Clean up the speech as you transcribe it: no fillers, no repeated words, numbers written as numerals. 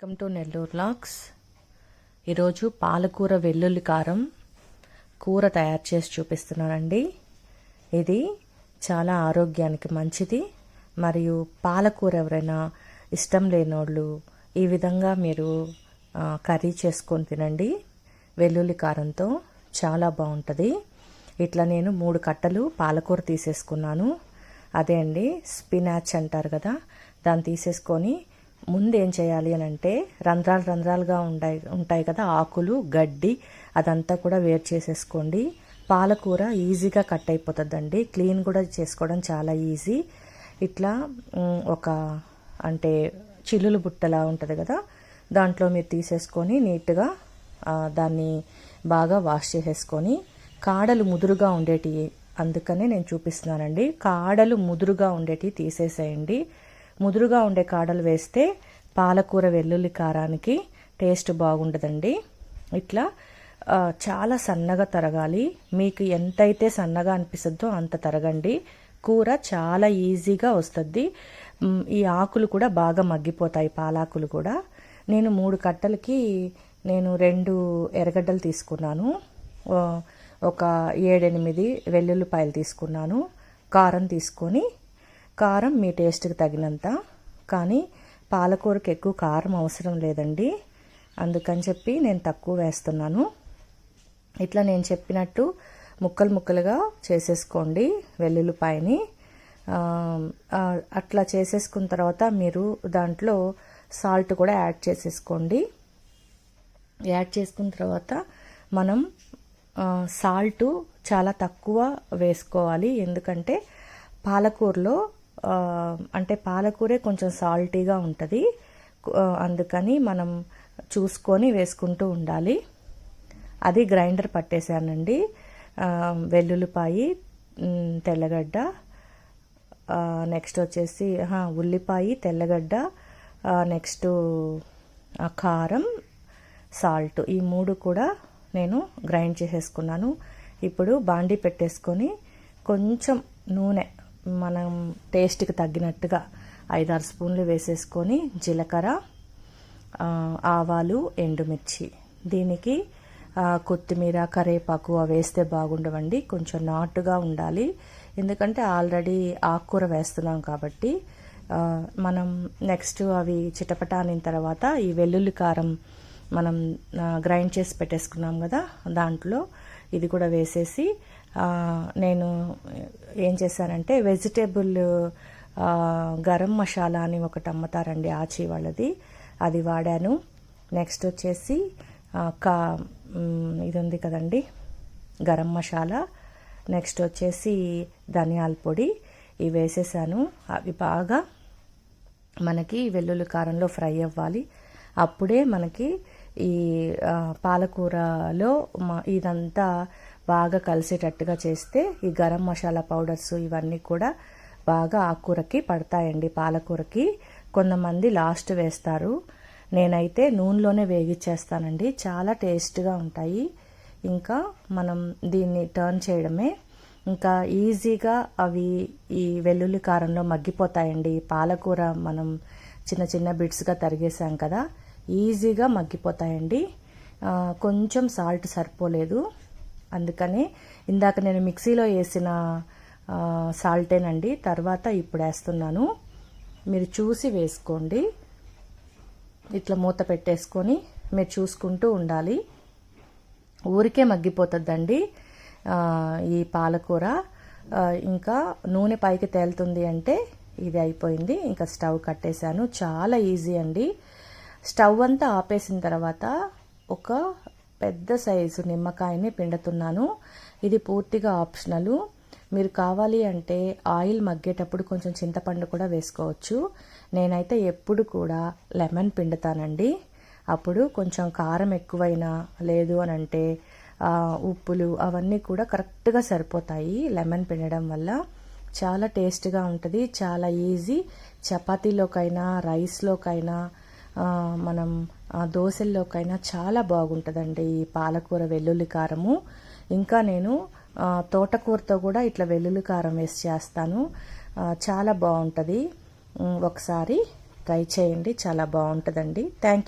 Welcome to Nellore lakhs. ఈరోజు పాలకూర వెల్లుల్లి కారం కూర తయారు చేసి చూపిస్తున్నానండి. ఇది చాలా ఆరోగ్యానికి మంచిది. మరియు పాలకూర ఎవరైనా ఇష్టం లేనోళ్ళు ఈ విధంగా మీరు కర్రీ చేసుకొని తినండి. వెల్లుల్లి కారంతో చాలా బాగుంటుంది. ఇట్లా నేను 3 కట్టలు పాలకూర తీసేసుకున్నాను. అదే అండి స్పినాచ్ అంటారు కదా, దాన్ని తీసేసుకొని ముందు ఏం చేయాలి అని అంటే రంధ్రాలుగా ఉంటాయి కదా ఆకులు, గడ్డి, అదంతా కూడా వేరు చేసేసుకోండి. పాలకూర ఈజీగా కట్ అయిపోతుందండి. క్లీన్ కూడా చేసుకోవడం చాలా ఈజీ. ఇట్లా ఒక అంటే చిల్లులు బుట్టలా ఉంటుంది కదా, దాంట్లో మీరు తీసేసుకొని నీట్గా దాన్ని బాగా వాష్ చేసేసుకొని కాడలు ముదురుగా ఉండేటి, అందుకనే నేను చూపిస్తున్నానండి. కాడలు ముదురుగా ఉండేటి తీసేసేయండి. ముదురుగా ఉండే కాడలు వేస్తే పాలకూర వెల్లుల్లి కారానికి టేస్ట్ బాగుండదండి. ఇట్లా చాలా సన్నగా తరగాలి. మీకు ఎంతైతే సన్నగా అనిపిస్తుందో అంత తరగండి. కూర చాలా ఈజీగా వస్తుంది. ఈ ఆకులు కూడా బాగా మగ్గిపోతాయి, పాలాకులు కూడా. నేను 3 కట్టలకి 2 ఎర్రగడ్డలు తీసుకున్నాను. ఒక 7-8 వెల్లుల్లిపాయలు తీసుకున్నాను. కారం తీసుకొని, కారం మీ టేస్ట్కి తగినంత, కానీ పాలకూరకి ఎక్కువ కారం అవసరం లేదండి, అందుకని చెప్పి నేను తక్కువ వేస్తున్నాను. ఇట్లా నేను చెప్పినట్టు ముక్కలుగా చేసేసుకోండి వెల్లుల్లిపాయని. అట్లా చేసేసుకున్న తర్వాత మీరు దాంట్లో సాల్ట్ కూడా యాడ్ చేసేసుకోండి. యాడ్ చేసుకున్న తర్వాత మనం సాల్ట్ చాలా తక్కువ వేసుకోవాలి. ఎందుకంటే పాలకూరలో అంటే పాలకూరే కొంచెం సాల్టీగా ఉంటుంది, అందుకని మనం చూసుకొని వేసుకుంటూ ఉండాలి. అది గ్రైండర్ పట్టేశానండి. వెల్లుల్లిపాయి, తెల్లగడ్డ, నెక్స్ట్ వచ్చేసి ఉల్లిపాయ, తెల్లగడ్డ, నెక్స్ట్ కారం, సాల్ట్, ఈ 3 కూడా నేను గ్రైండ్ చేసేసుకున్నాను. ఇప్పుడు బాండీ పెట్టేసుకొని కొంచెం నూనె మనం టేస్ట్కి తగ్గినట్టుగా 5-6 స్పూన్లు వేసేసుకొని జీలకర్ర, ఆవాలు, ఎండుమిర్చి, దీనికి కొత్తిమీర, కరివేపాకు వేస్తే బాగుండవండి. కొంచెం నాటుగా ఉండాలి, ఎందుకంటే ఆల్రెడీ ఆకుకూర వేస్తున్నాం కాబట్టి. మనం నెక్స్ట్ అవి చిటపటానిన తర్వాత ఈ వెల్లుల్లి కారం మనం గ్రైండ్ చేసి పెట్టేసుకున్నాం కదా, దాంట్లో ఇది కూడా వేసేసి నేను ఏం చేశానంటే వెజిటేబుల్ గరం మసాలా అని ఒకటి అమ్ముతారండి, ఆచి వాళ్ళది, అది వాడాను. నెక్స్ట్ వచ్చేసి ఇది ఉంది కదండి గరం మసాలా, నెక్స్ట్ వచ్చేసి ధనియాల పొడి, ఇవి వేసేసాను. అవి బాగా మనకి వెల్లుల్లి కారంలో ఫ్రై అవ్వాలి. అప్పుడే మనకి ఈ పాలకూరలో ఇదంతా బాగా కలిసేటట్టుగా చేస్తే ఈ గరం మసాలా పౌడర్స్ ఇవన్నీ కూడా బాగా ఆకుకూరకి పడతాయండి, పాలకూరకి. కొంతమంది లాస్ట్ వేస్తారు, నేనైతే నూనెలోనే వేగిచ్చేస్తానండి. చాలా టేస్ట్గా ఉంటాయి. ఇంకా మనం దీన్ని టర్న్ చేయడమే, ఇంకా ఈజీగా అవి ఈ వెల్లుల్లి కారంలో మగ్గిపోతాయండి. పాలకూర మనం చిన్న బిట్స్గా తరిగేసాం కదా, ఈజీగా మగ్గిపోతాయండి. కొంచెం సాల్ట్ సరిపోలేదు, అందుకనే ఇందాక నేను మిక్సీలో వేసిన సాల్టేనండి, తర్వాత ఇప్పుడు వేస్తున్నాను. మీరు చూసి వేసుకోండి. ఇట్లా మూత పెట్టేసుకొని మీరు చూసుకుంటూ ఉండాలి. ఊరికే మగ్గిపోతుందండి ఈ పాలకూర. ఇంకా నూనె పైకి తేలుతుంది అంటే ఇది అయిపోయింది. ఇంకా స్టవ్ కట్టేశాను. చాలా ఈజీ అండి. స్టవ్ అంతా ఆపేసిన తర్వాత ఒక పెద్ద సైజు నిమ్మకాయని పిండుతున్నాను. ఇది పూర్తిగా ఆప్షనల్. మీరు కావాలి అంటే ఆయిల్ మగ్గేటప్పుడు కొంచెం చింతపండు కూడా వేసుకోవచ్చు. నేనైతే ఎప్పుడు కూడా లెమన్ పిండుతానండి. అప్పుడు కొంచెం కారం ఎక్కువైనా లేదు అని అంటే ఉప్పులు అవన్నీ కూడా కరెక్ట్గా సరిపోతాయి లెమన్ పిండడం వల్ల. చాలా టేస్ట్గా ఉంటుంది, చాలా ఈజీ. చపాతీలోకైనా, రైస్లోకైనా, మనం దోశల్లోకైనా చాలా బాగుంటుందండి ఈ పాలకూర వెల్లుల్లి కారము. ఇంకా నేను తోటకూరతో కూడా ఇట్లా వెల్లుల్లి కారం వేసి చేస్తాను, చాలా బాగుంటుంది. ఒకసారి ట్రై చేయండి, చాలా బాగుంటుందండి. Thank you.